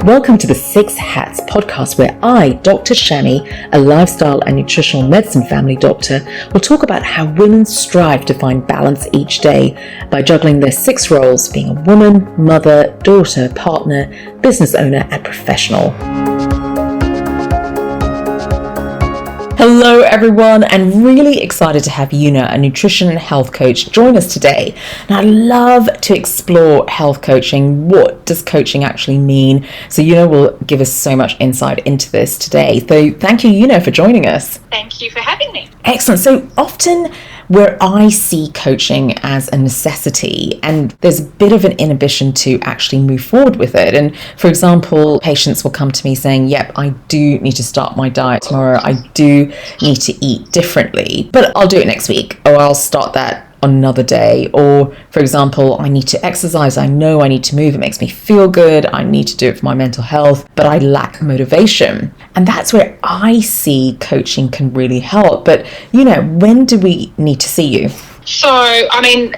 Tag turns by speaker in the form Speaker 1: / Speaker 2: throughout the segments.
Speaker 1: Welcome to the Six Hats podcast, where I, Dr. Shani, a lifestyle and nutritional medicine family doctor, will talk about how women strive to find balance each day by juggling their six roles, being a woman, mother, daughter, partner, business owner, and professional. Hello everyone, and really excited to have Youna, a nutrition and health coach, join us today. And I love to explore health coaching. What does coaching actually mean? So Youna will give us so much insight into this today. So thank you, Youna, for joining us.
Speaker 2: Thank you for having me.
Speaker 1: Excellent. So often where I see coaching as a necessity, and there's a bit of an inhibition to actually move forward with it. And for example, patients will come to me saying, yep, I do need to start my diet tomorrow. I do need to eat differently, but I'll do it next week, or I'll start that on another day. Or for example, I need to exercise. I know I need to move. It makes me feel good. I need to do it for my mental health, but I lack motivation. And that's where I see coaching can really help. But when do we need to see you?
Speaker 2: So,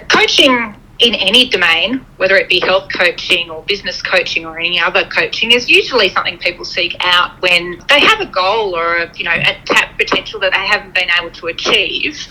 Speaker 2: coaching in any domain, whether it be health coaching or business coaching or any other coaching, is usually something people seek out when they have a goal or a tapped potential that they haven't been able to achieve,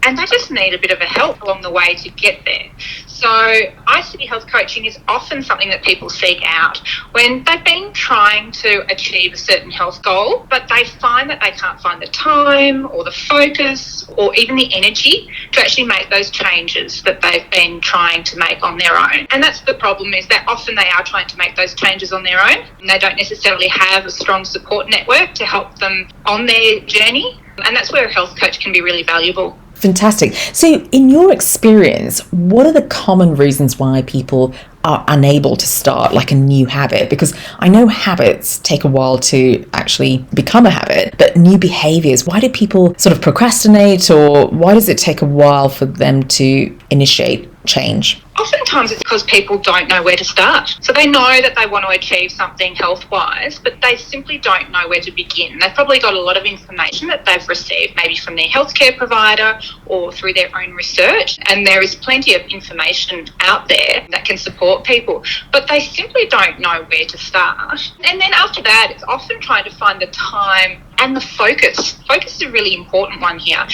Speaker 2: and they just need a bit of a help along the way to get there. So ICT health coaching is often something that people seek out when they've been trying to achieve a certain health goal, but they find that they can't find the time or the focus or even the energy to actually make those changes that they've been trying to make on their own. And that's the problem, is that often they are trying to make those changes on their own, and they don't necessarily have a strong support network to help them on their journey. And that's where a health coach can be really valuable.
Speaker 1: Fantastic. So in your experience, what are the common reasons why people are unable to start like a new habit? Because I know habits take a while to actually become a habit, but new behaviors, why do people sort of procrastinate, or why does it take a while for them to initiate change?
Speaker 2: Oftentimes it's because people don't know where to start. So they know that they want to achieve something health-wise, but they simply don't know where to begin. They've probably got a lot of information that they've received, maybe from their healthcare provider or through their own research, and there is plenty of information out there that can support people, but they simply don't know where to start. And then after that, it's often trying to find the time and the focus. Focus is a really important one here.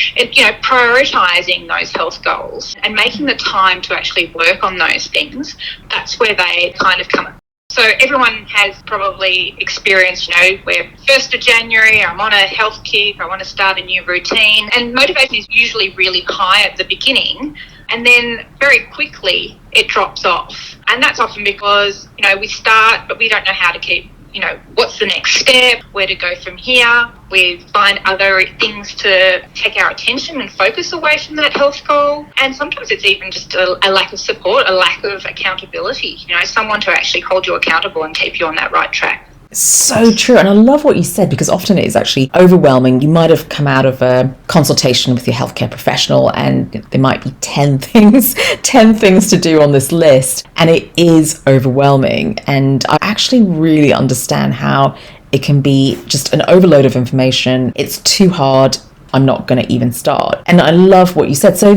Speaker 2: Prioritising those health goals and making the time to actually work on those things, that's where they kind of come. So everyone has probably experienced, where 1st of January, I'm on a health kick, I want to start a new routine, and motivation is usually really high at the beginning, and then very quickly it drops off. And that's often because, we start, but we don't know how to keep, what's the next step, where to go from here. We find other things to take our attention and focus away from that health goal. And sometimes it's even just a lack of support, a lack of accountability, someone to actually hold you accountable and keep you on that right track.
Speaker 1: So true. And I love what you said, because often it is actually overwhelming. You might have come out of a consultation with your healthcare professional and there might be 10 things to do on this list, and it is overwhelming. And I actually really understand how it can be just an overload of information. It's too hard. I'm not going to even start. And I love what you said. So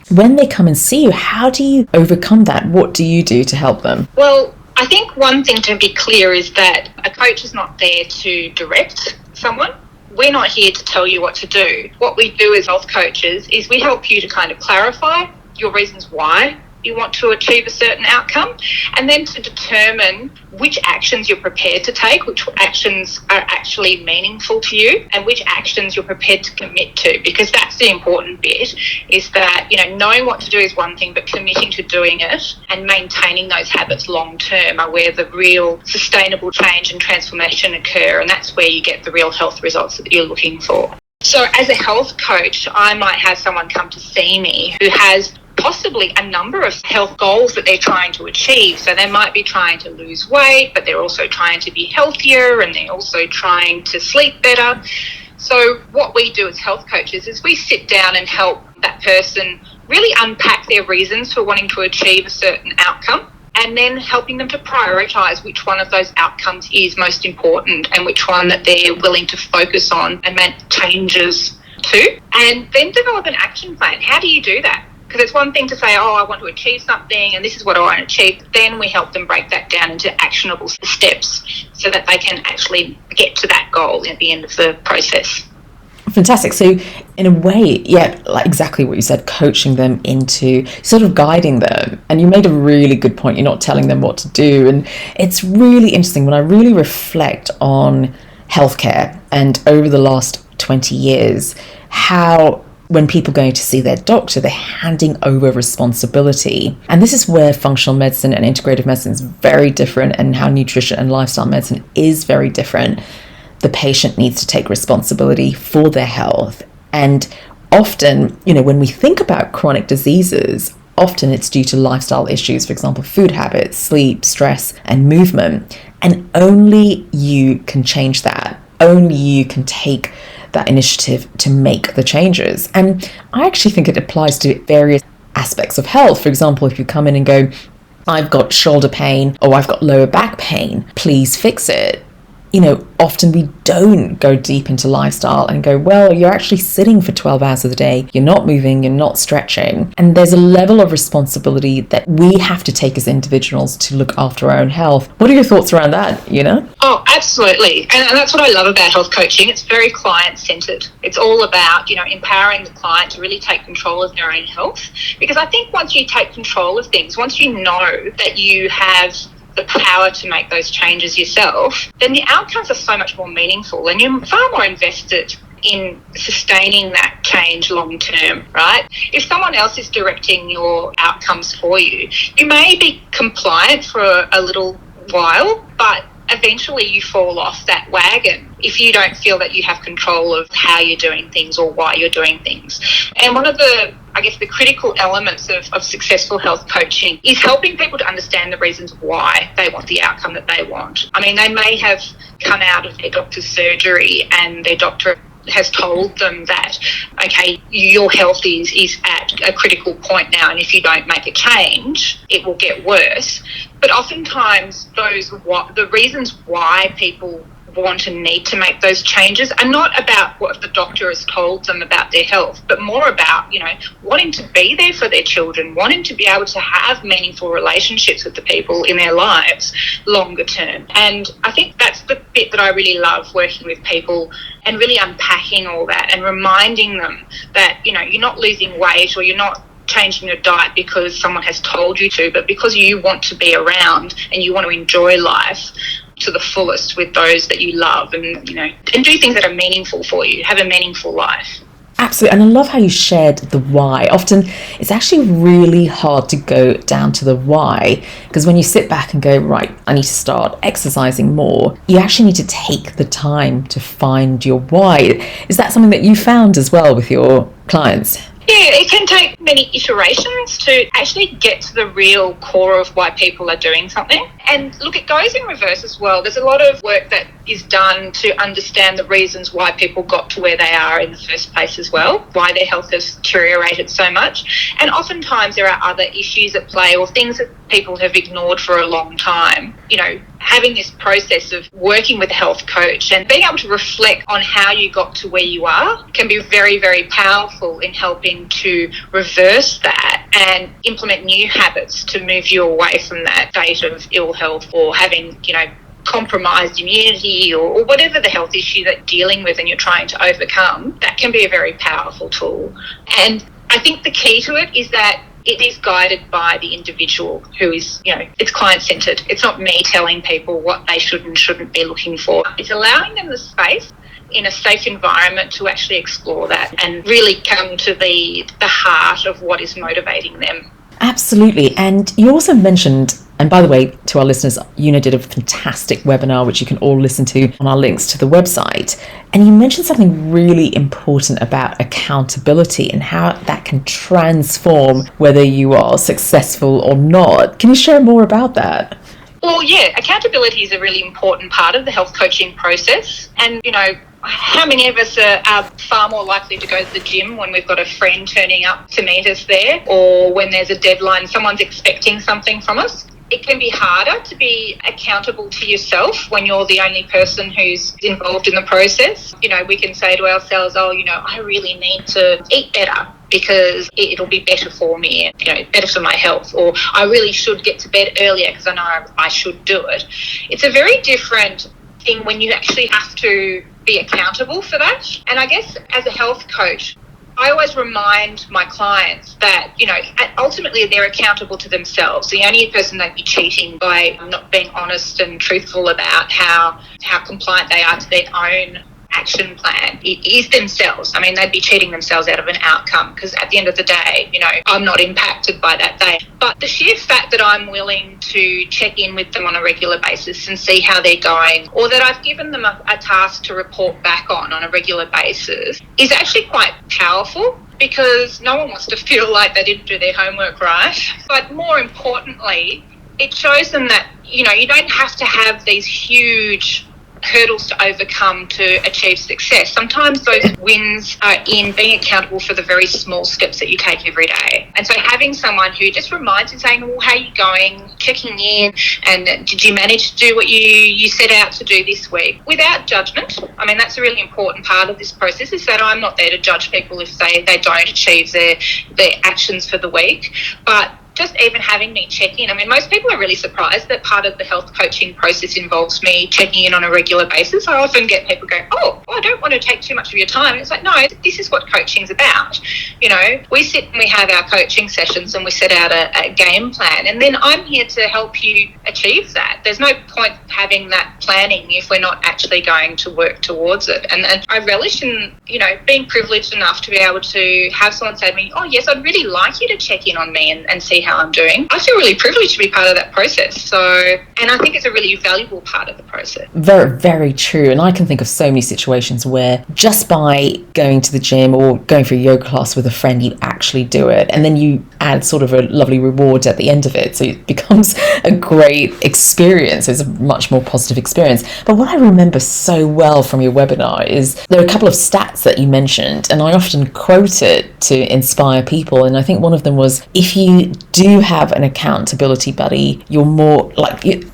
Speaker 1: when they come and see you, how do you overcome that? What do you do to help them?
Speaker 2: Well, I think one thing to be clear is that a coach is not there to direct someone. We're not here to tell you what to do. What we do as health coaches is we help you to kind of clarify your reasons why you want to achieve a certain outcome, and then to determine which actions you're prepared to take, which actions are actually meaningful to you, and which actions you're prepared to commit to. Because that's the important bit, is that, knowing what to do is one thing, but committing to doing it and maintaining those habits long term are where the real sustainable change and transformation occur, and that's where you get the real health results that you're looking for. So as a health coach, I might have someone come to see me who has possibly a number of health goals that they're trying to achieve. So they might be trying to lose weight, but they're also trying to be healthier, and they're also trying to sleep better. So what we do as health coaches is we sit down and help that person really unpack their reasons for wanting to achieve a certain outcome, and then helping them to prioritise which one of those outcomes is most important and which one that they're willing to focus on and make changes to, and then develop an action plan. How do you do that? Because it's one thing to say, oh, I want to achieve something and this is what I want to achieve. Then we help them break that down into actionable steps so that they can actually get to that goal at the end of the process.
Speaker 1: Fantastic. So in a way, yeah, like exactly what you said, coaching them into sort of guiding them. And you made a really good point. You're not telling them what to do. And it's really interesting when I really reflect on healthcare and over the last 20 years, how when people go to see their doctor, they're handing over responsibility. And this is where functional medicine and integrative medicine is very different, and how nutrition and lifestyle medicine is very different. The patient needs to take responsibility for their health. And often, when we think about chronic diseases, often it's due to lifestyle issues, for example, food habits, sleep, stress, and movement. And only you can change that. Only you can take that initiative to make the changes. And I actually think it applies to various aspects of health. For example, if you come in and go, I've got shoulder pain or I've got lower back pain, please fix it. Often we don't go deep into lifestyle and go, well, you're actually sitting for 12 hours of the day, you're not moving, you're not stretching. And there's a level of responsibility that we have to take as individuals to look after our own health. What are your thoughts around that, Youna?
Speaker 2: Oh, absolutely. And that's what I love about health coaching. It's very client-centered. It's all about, empowering the client to really take control of their own health. Because I think once you take control of things, once you know that you have the power to make those changes yourself, then the outcomes are so much more meaningful and you're far more invested in sustaining that change long term, right? If someone else is directing your outcomes for you, you may be compliant for a little while, but eventually you fall off that wagon if you don't feel that you have control of how you're doing things or why you're doing things. And one of the critical elements of successful health coaching is helping people to understand the reasons why they want the outcome that they want. I mean, they may have come out of their doctor's surgery and their doctor has told them that, okay, your health is at a critical point now, and if you don't make a change, it will get worse. But oftentimes the reasons why people want and need to make those changes are not about what the doctor has told them about their health, but more about, wanting to be there for their children, wanting to be able to have meaningful relationships with the people in their lives longer term. And I think that's the bit that I really love working with people and really unpacking all that and reminding them that, you're not losing weight or you're not changing your diet because someone has told you to, but because you want to be around and you want to enjoy life to the fullest with those that you love and and do things that are meaningful for you, have a meaningful life.
Speaker 1: Absolutely. And I love how you shared the why. Often it's actually really hard to go down to the why, because when you sit back and go, right, I need to start exercising more, you actually need to take the time to find your why. Is that something that you found as well with your clients?
Speaker 2: Yeah, it can take many iterations to actually get to the real core of why people are doing something. And look, it goes in reverse as well. There's a lot of work that is done to understand the reasons why people got to where they are in the first place as well, why their health has deteriorated so much. And oftentimes there are other issues at play or things that people have ignored for a long time. Having this process of working with a health coach and being able to reflect on how you got to where you are can be very, very powerful in helping to reverse that and implement new habits to move you away from that state of ill health or having, compromised immunity or whatever the health issue that you're dealing with and you're trying to overcome. That can be a very powerful tool. And I think the key to it is that it is guided by the individual who is, it's client-centered. It's not me telling people what they should and shouldn't be looking for. It's allowing them the space in a safe environment to actually explore that and really come to the heart of what is motivating them.
Speaker 1: Absolutely. And you also mentioned, and by the way, to our listeners, Youna did a fantastic webinar, which you can all listen to on our links to the website. And you mentioned something really important about accountability and how that can transform whether you are successful or not. Can you share more about that?
Speaker 2: Well, yeah, accountability is a really important part of the health coaching process. And, how many of us are far more likely to go to the gym when we've got a friend turning up to meet us there, or when there's a deadline, someone's expecting something from us? It can be harder to be accountable to yourself when you're the only person who's involved in the process. We can say to ourselves, I really need to eat better because it'll be better for me, better for my health, or I really should get to bed earlier because I know I should do it. It's a very different thing when you actually have to be accountable for that. And I guess as a health coach, I always remind my clients that, ultimately they're accountable to themselves. The only person they'd be cheating by not being honest and truthful about how compliant they are to their own action plan is themselves. I mean, they'd be cheating themselves out of an outcome, because at the end of the day, I'm not impacted by that day. But the sheer fact that I'm willing to check in with them on a regular basis and see how they're going, or that I've given them a task to report back on a regular basis, is actually quite powerful, because no one wants to feel like they didn't do their homework right. But more importantly, it shows them that, you don't have to have these huge hurdles to overcome to achieve success. Sometimes those wins are in being accountable for the very small steps that you take every day. And so having someone who just reminds you, saying, well, how are you going, checking in, and did you manage to do what you set out to do this week, without judgment. I mean, that's a really important part of this process, is that I'm not there to judge people if they don't achieve their actions for the week. But just even having me check in. I mean, most people are really surprised that part of the health coaching process involves me checking in on a regular basis. I often get people go, I don't want to take too much of your time. And it's like, no, this is what coaching's about. We sit and we have our coaching sessions and we set out a game plan. And then I'm here to help you achieve that. There's no point having that planning if we're not actually going to work towards it. And I relish in, being privileged enough to be able to have someone say to me, oh, yes, I'd really like you to check in on me and see how I'm doing. I feel really privileged to be part of that process. So, and I think it's a really valuable part of the process.
Speaker 1: Very, very true. And I can think of so many situations where just by going to the gym or going for a yoga class with a friend, you actually do it. And then you add sort of a lovely reward at the end of it. So it becomes a great experience. It's a much more positive experience. But what I remember so well from your webinar is there are a couple of stats that you mentioned, and I often quote it to inspire people. And I think one of them was, if you do have an accountability buddy, you're more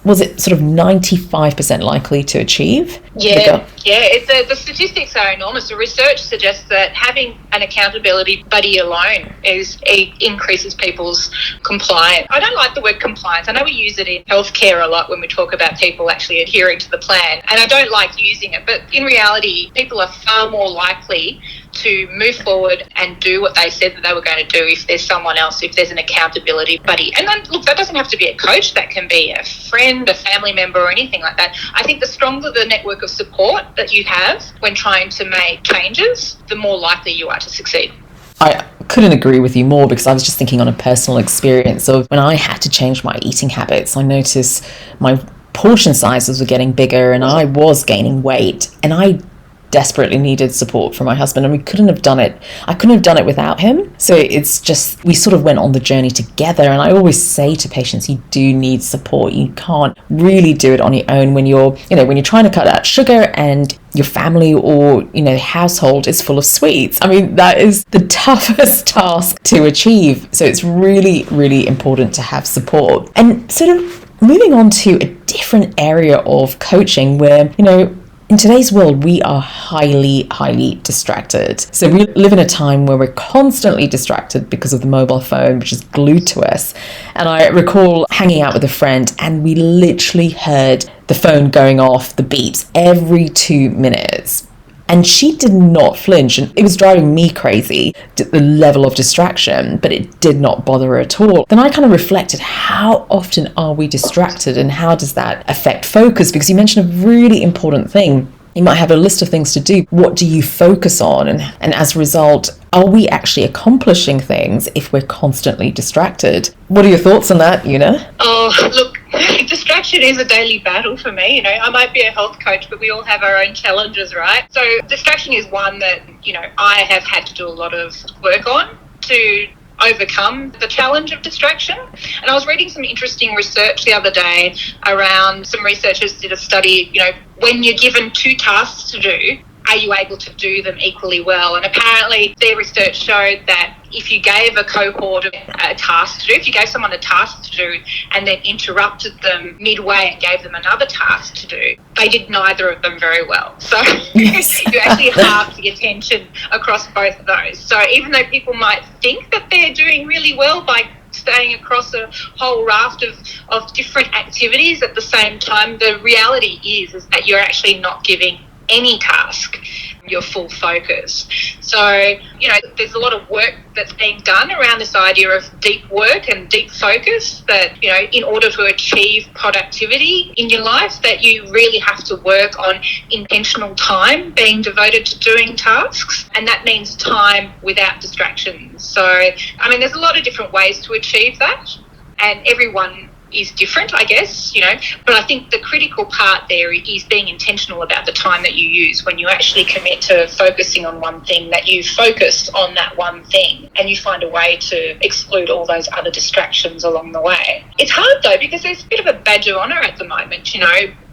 Speaker 1: was it sort of 95% likely to achieve?
Speaker 2: Yeah. The statistics are enormous. The research suggests that having an accountability buddy alone increases people's compliance. I don't like the word compliance. I know we use it in healthcare a lot when we talk about people actually adhering to the plan, and I don't like using it, but in reality, people are far more likely to move forward and do what they said that they were going to do if there's someone else, if there's an accountability buddy. And then, look, that doesn't have to be a coach. That can be a friend, a family member, or anything like that. I think the stronger the network of support that you have when trying to make changes, the more likely you are to succeed.
Speaker 1: I couldn't agree with you more, because I was just thinking on a personal experience of when I had to change my eating habits. I noticed my portion sizes were getting bigger and I was gaining weight, and I desperately needed support from my husband, and I couldn't have done it without him. So it's just, we sort of went on the journey together. And I always say to patients, you do need support. You can't really do it on your own when you're trying to cut out sugar and your family or household is full of sweets. I mean, that is the toughest task to achieve. So it's really, really important to have support. And sort of moving on to a different area of coaching where, in today's world, we are highly, highly distracted. So we live in a time where we're constantly distracted because of the mobile phone, which is glued to us. And I recall hanging out with a friend, and we literally heard the phone going off, the beeps, every 2 minutes. And she did not flinch, and it was driving me crazy, the level of distraction, but it did not bother her at all. Then I kind of reflected, how often are we distracted, and how does that affect focus? Because you mentioned a really important thing. You might have a list of things to do. What do you focus on? And as a result, are we actually accomplishing things if we're constantly distracted? What are your thoughts on that, Youna?
Speaker 2: Oh, look, distraction is a daily battle for me. I might be a health coach, but we all have our own challenges, right? So distraction is one that, I have had to do a lot of work on to overcome the challenge of distraction. And I was reading some interesting research the other day around, some researchers did a study, when you're given 2 tasks to do, are you able to do them equally well? And apparently their research showed that if you gave a cohort a task to do, if you gave someone a task to do and then interrupted them midway and gave them another task to do, they did neither of them very well. So
Speaker 1: Yes.
Speaker 2: you actually halve the attention across both of those. So even though people might think that they're doing really well by staying across a whole raft of different activities at the same time, the reality is that you're actually not giving any task your full focus. So, there's a lot of work that's being done around this idea of deep work and deep focus, that, in order to achieve productivity in your life, that you really have to work on intentional time being devoted to doing tasks. And that means time without distractions. So, there's a lot of different ways to achieve that, and everyone is different, I guess, but I think the critical part there is being intentional about the time that you use. When you actually commit to focusing on one thing, that you focus on that one thing and you find a way to exclude all those other distractions along the way. It's hard though, because there's a bit of a badge of honour at the moment,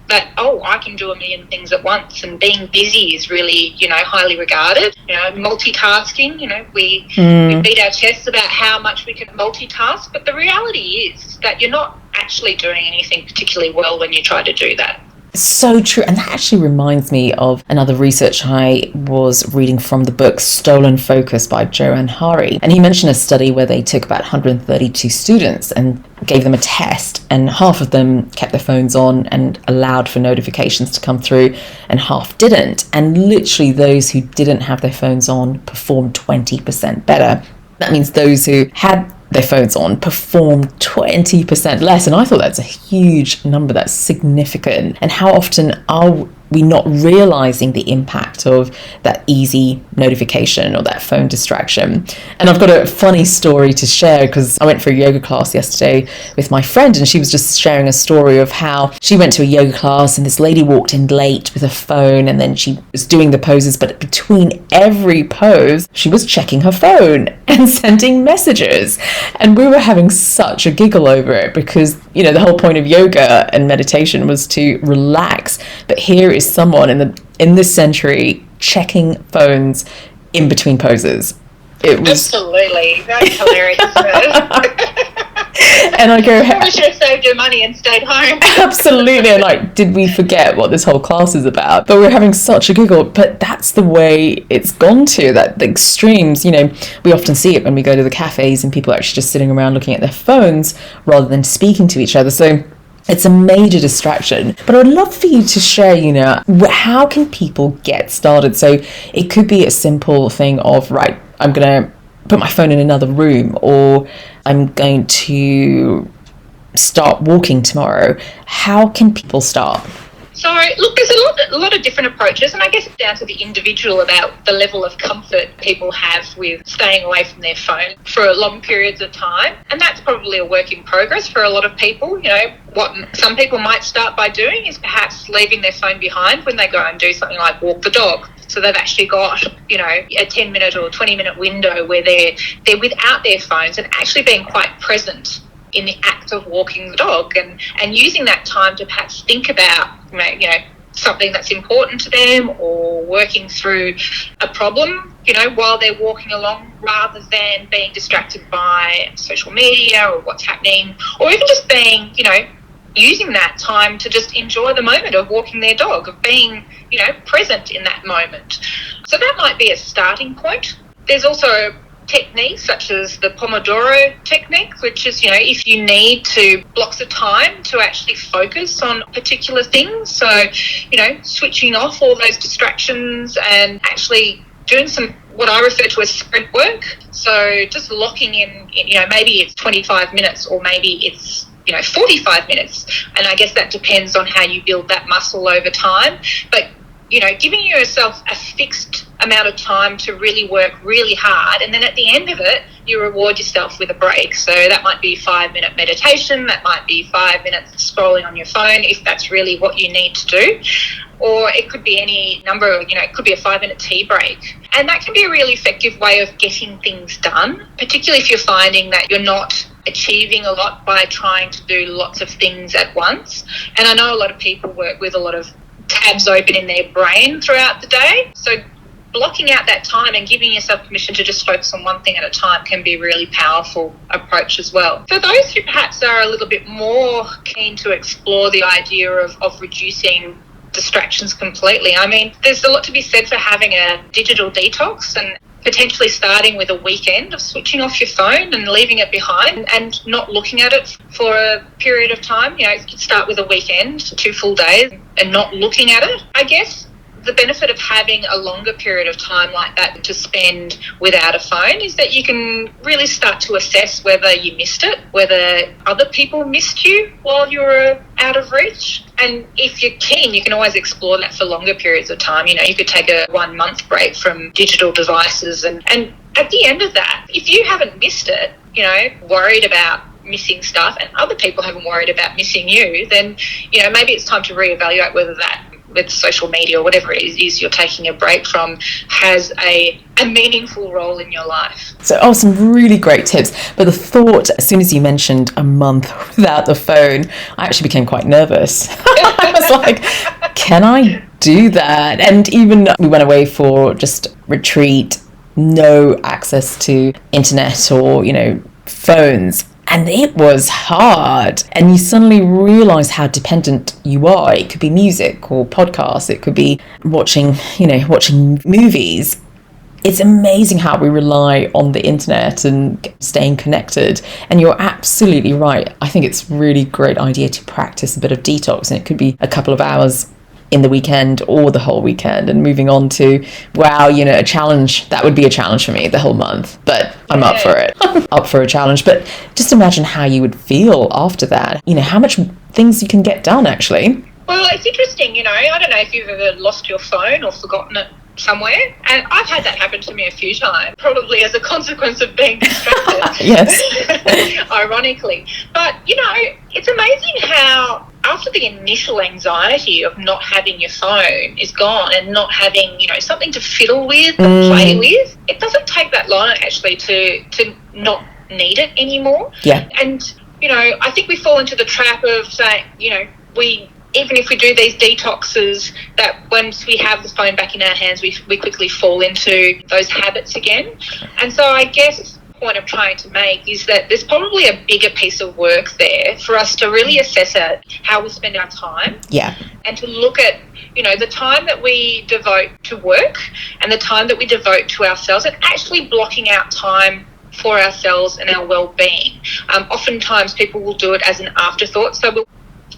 Speaker 2: that, I can do a million things at once, and being busy is really, highly regarded. Multitasking, we beat our chests about how much we can multitask, but the reality is that you're not actually doing anything particularly well when you try to do that.
Speaker 1: So true. And that actually reminds me of another research I was reading from the book Stolen Focus by Youna Angevin. And he mentioned a study where they took about 132 students and gave them a test, and half of them kept their phones on and allowed for notifications to come through, and half didn't. And literally those who didn't have their phones on performed 20% better. That means those who had their phones on performed 20% less. And I thought that's a huge number. That's significant. And how often are we not realizing the impact of that easy notification or that phone distraction? And I've got a funny story to share, because I went for a yoga class yesterday with my friend, and she was just sharing a story of how she went to a yoga class and this lady walked in late with a phone, and then she was doing the poses, but between every pose she was checking her phone and sending messages. And we were having such a giggle over it, because the whole point of yoga and meditation was to relax, but here is someone in this century checking phones in between poses. It was
Speaker 2: absolutely, that's hilarious.
Speaker 1: And I go,
Speaker 2: I should have saved your money and stayed home.
Speaker 1: Absolutely. And did we forget what this whole class is about? But we're having such a giggle. But that's the way it's gone to, that the extremes. We often see it when we go to the cafes and people are actually just sitting around looking at their phones rather than speaking to each other. So it's a major distraction. But I would love for you to share, how can people get started? So it could be a simple thing of, right, I'm going to put my phone in another room, or I'm going to start walking tomorrow. How can people start?
Speaker 2: So, look, there's a lot of different approaches, and I guess it's down to the individual about the level of comfort people have with staying away from their phone for long periods of time. And that's probably a work in progress for a lot of people. What some people might start by doing is perhaps leaving their phone behind when they go and do something like walk the dog. So they've actually got, a 10-minute or 20-minute window where they're without their phones and actually being quite present in the act of walking the dog, and using that time to perhaps think about, something that's important to them, or working through a problem, while they're walking along, rather than being distracted by social media or what's happening, or even just being, using that time to just enjoy the moment of walking their dog, of being, present in that moment. So that might be a starting point. There's also techniques such as the Pomodoro technique, which is, if you need to blocks of time to actually focus on particular things. So, switching off all those distractions and actually doing some, what I refer to as sprint work. So just locking in, maybe it's 25 minutes or maybe it's 45 minutes. And I guess that depends on how you build that muscle over time. But, giving yourself a fixed amount of time to really work really hard, and then at the end of it, you reward yourself with a break. So that might be 5-minute meditation, that might be 5 minutes scrolling on your phone, if that's really what you need to do. Or it could be any number of, it could be a 5-minute tea break. And that can be a really effective way of getting things done, particularly if you're finding that you're not achieving a lot by trying to do lots of things at once. And I know a lot of people work with a lot of tabs open in their brain throughout the day. So blocking out that time and giving yourself permission to just focus on one thing at a time can be a really powerful approach as well. For those who perhaps are a little bit more keen to explore the idea of reducing distractions completely, I mean, there's a lot to be said for having a digital detox and potentially starting with a weekend of switching off your phone and leaving it behind and not looking at it for a period of time. You know, you could start with a weekend, 2 full days, and not looking at it. I guess the benefit of having a longer period of time like that to spend without a phone is that you can really start to assess whether you missed it, whether other people missed you while you were out of reach. And if you're keen, you can always explore that for longer periods of time. You know, you could take a 1 month break from digital devices. And at the end of that, if you haven't missed it, you know, worried about missing stuff and other people haven't worried about missing you, then, you know, maybe it's time to reevaluate whether that, with social media or whatever it is you're taking a break from, has a meaningful role in your life.
Speaker 1: So, some really great tips. But the thought, as soon as you mentioned a month without the phone, I actually became quite nervous. I was like, can I do that? And even we went away for just retreat, no access to internet or, you know, phones. And it was hard. And you suddenly realise how dependent you are. It could be music or podcasts. It could be watching movies. It's amazing how we rely on the internet and staying connected. And you're absolutely right. I think it's a really great idea to practice a bit of detox. And it could be a couple of hours in the weekend or the whole weekend, and moving on to, wow, you know, a challenge. That would be a challenge for me the whole month, but I'm up for it. I'm up for a challenge. But just imagine how you would feel after that. You know, how much things you can get done, actually.
Speaker 2: Well, it's interesting, you know, I don't know if you've ever lost your phone or forgotten it somewhere, and I've had that happen to me a few times, probably as a consequence of being distracted.
Speaker 1: Yes.
Speaker 2: Ironically. But, you know, it's amazing how after the initial anxiety of not having your phone is gone and not having, you know, something to fiddle with and play with, it doesn't take that long actually to not need it anymore.
Speaker 1: Yeah.
Speaker 2: And, you know, I think we fall into the trap of saying, you know, even if we do these detoxes, that once we have the phone back in our hands, we quickly fall into those habits again. And so I guess the point I'm trying to make is that there's probably a bigger piece of work there for us to really assess how we spend our time.
Speaker 1: Yeah.
Speaker 2: And to look at, you know, the time that we devote to work and the time that we devote to ourselves, and actually blocking out time for ourselves and our well-being. Oftentimes people will do it as an afterthought. So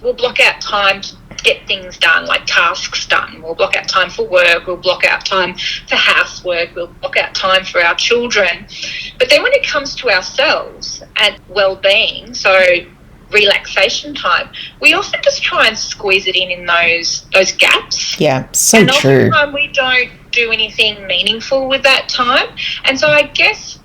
Speaker 2: we'll block out time to get things done, like tasks done. We'll block out time for work. We'll block out time for housework. We'll block out time for our children. But then when it comes to ourselves and well-being, so relaxation time, we often just try and squeeze it in those gaps.
Speaker 1: Yeah, so
Speaker 2: and
Speaker 1: true.
Speaker 2: And often we don't do anything meaningful with that time. And so I guess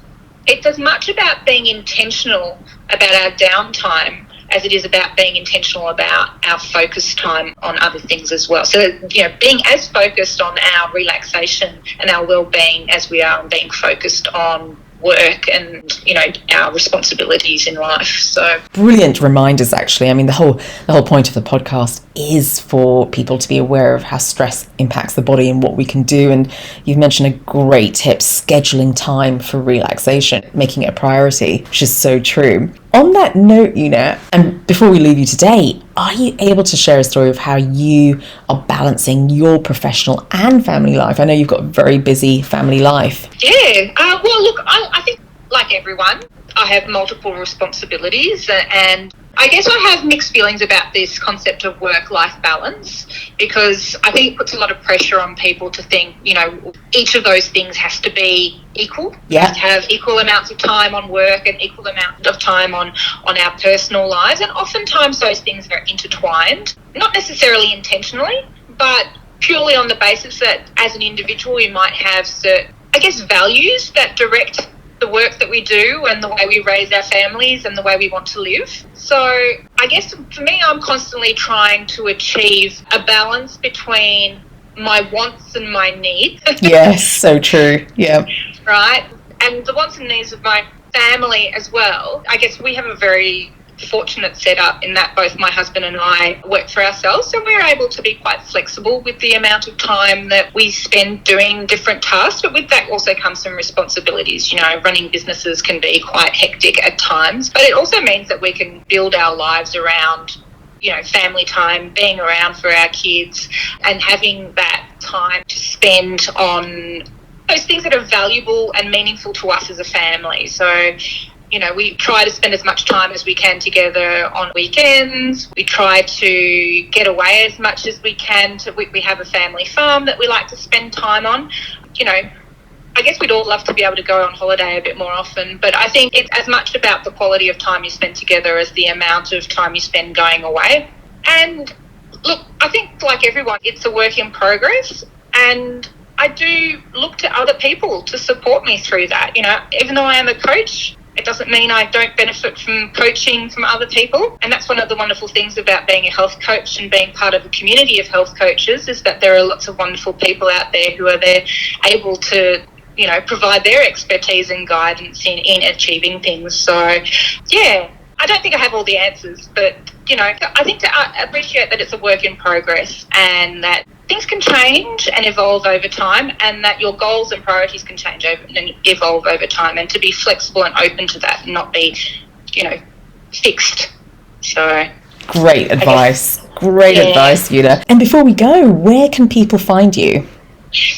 Speaker 2: it's as much about being intentional about our downtime as it is about being intentional about our focus time on other things as well. So, you know, being as focused on our relaxation and our well-being as we are on being focused on work and, you know, our responsibilities in life. So
Speaker 1: brilliant reminders, actually. I mean, the whole point of the podcast is for people to be aware of how stress impacts the body and what we can do. And you've mentioned a great tip, scheduling time for relaxation, making it a priority, which is so true. On that note, Youna, and before we leave you today, are you able to share a story of how you are balancing your professional and family life? I know you've got a very busy family life.
Speaker 2: Yeah. Well, look, I think like everyone, I have multiple responsibilities, and I guess I have mixed feelings about this concept of work-life balance, because I think it puts a lot of pressure on people to think, you know, each of those things has to be equal.
Speaker 1: Yeah.
Speaker 2: We have to have equal amounts of time on work and equal amount of time on our personal lives. And oftentimes those things are intertwined, not necessarily intentionally, but purely on the basis that as an individual you might have certain, I guess, values that direct the work that we do and the way we raise our families and the way we want to live. So I guess for me, I'm constantly trying to achieve a balance between my wants and my needs.
Speaker 1: Yes, so true. Yeah.
Speaker 2: Right? And the wants and needs of my family as well. I guess we have a very fortunate setup in that both my husband and I work for ourselves, so we're able to be quite flexible with the amount of time that we spend doing different tasks. But with that also comes some responsibilities. You know, running businesses can be quite hectic at times, but it also means that we can build our lives around, you know, family time, being around for our kids, and having that time to spend on those things that are valuable and meaningful to us as a family. So, you know, we try to spend as much time as we can together on weekends. We try to get away as much as we can. We have a family farm that we like to spend time on. You know, I guess we'd all love to be able to go on holiday a bit more often, but I think it's as much about the quality of time you spend together as the amount of time you spend going away. And look, I think like everyone, it's a work in progress, and I do look to other people to support me through that. You know, even though I am a coach, it doesn't mean I don't benefit from coaching from other people. And that's one of the wonderful things about being a health coach and being part of a community of health coaches, is that there are lots of wonderful people out there who are there able to, you know, provide their expertise and guidance in achieving things. So, yeah, I don't think I have all the answers, but, you know, I think to appreciate that it's a work in progress and that things can change and evolve over time, and that your goals and priorities can change and evolve over time, and to be flexible and open to that and not be, you know, fixed. So
Speaker 1: great advice. Great advice, Youna. And before we go, where can people find you?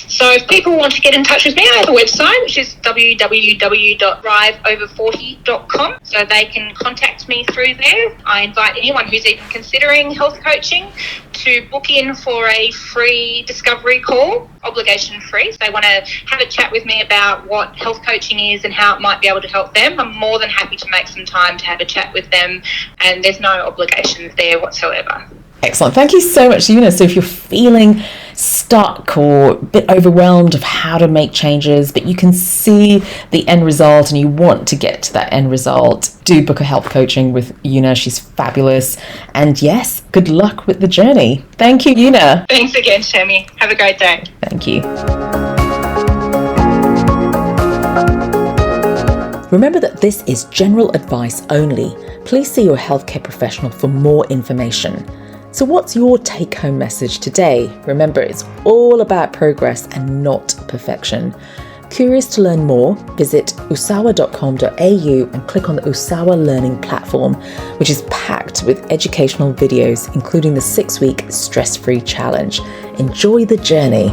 Speaker 2: So if people want to get in touch with me, I have a website, which is www.thriveover40.com. So they can contact me through there. I invite anyone who's even considering health coaching to book in for a free discovery call, obligation free. So they want to have a chat with me about what health coaching is and how it might be able to help them. I'm more than happy to make some time to have a chat with them, and there's no obligations there whatsoever.
Speaker 1: Excellent. Thank you so much, Youna. So if you're feeling stuck or a bit overwhelmed of how to make changes, but you can see the end result and you want to get to that end result, do book a health coaching with Youna. She's fabulous. And yes, good luck with the journey. Thank you, Youna.
Speaker 2: Thanks again, Tammy. Have a great day.
Speaker 1: Thank you. Remember that this is general advice only. Please see your healthcare professional for more information. So what's your take-home message today? Remember, it's all about progress and not perfection. Curious to learn more? Visit usawa.com.au and click on the Usawa Learning platform, which is packed with educational videos, including the 6-week stress-free challenge. Enjoy the journey.